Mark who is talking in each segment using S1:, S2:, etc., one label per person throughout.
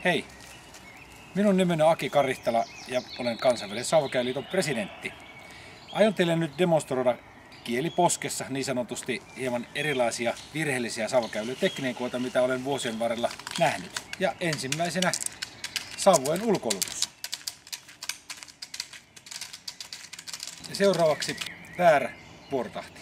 S1: Hei, minun nimeni on Aki Karihtala ja olen Kansainvälisen Sauvakäyliiton presidentti. Aion teille nyt demonstroida kieliposkessa niin sanotusti hieman erilaisia virheellisiä sauvakäylytekniikoita, mitä olen vuosien varrella nähnyt. Ja ensimmäisenä sauvojen ulkoilutus. Ja seuraavaksi väärä vuorotahti.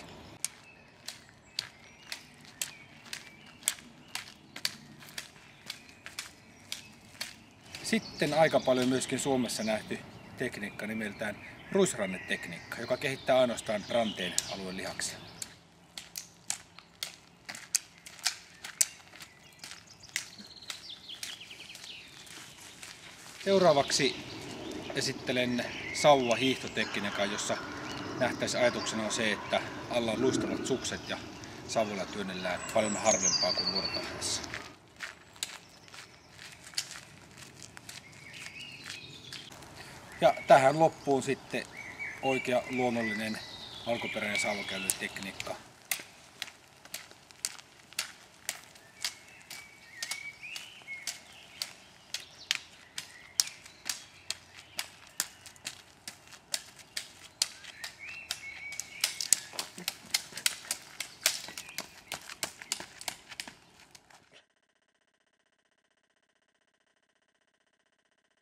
S1: Sitten aika paljon myöskin Suomessa nähty tekniikka nimeltään ruisrannetekniikka, joka kehittää ainoastaan ranteen alueen lihaksia. Seuraavaksi esittelen sauvahiihtotekniikan, jossa nähtäisiin ajatuksena on se, että alla on luistavat sukset ja sauvoilla työnnellään paljon harvempaa kuin vuorotahdissa. Ja tähän loppuun sitten oikea luonnollinen alkuperäinen sauvakäylytekniikka.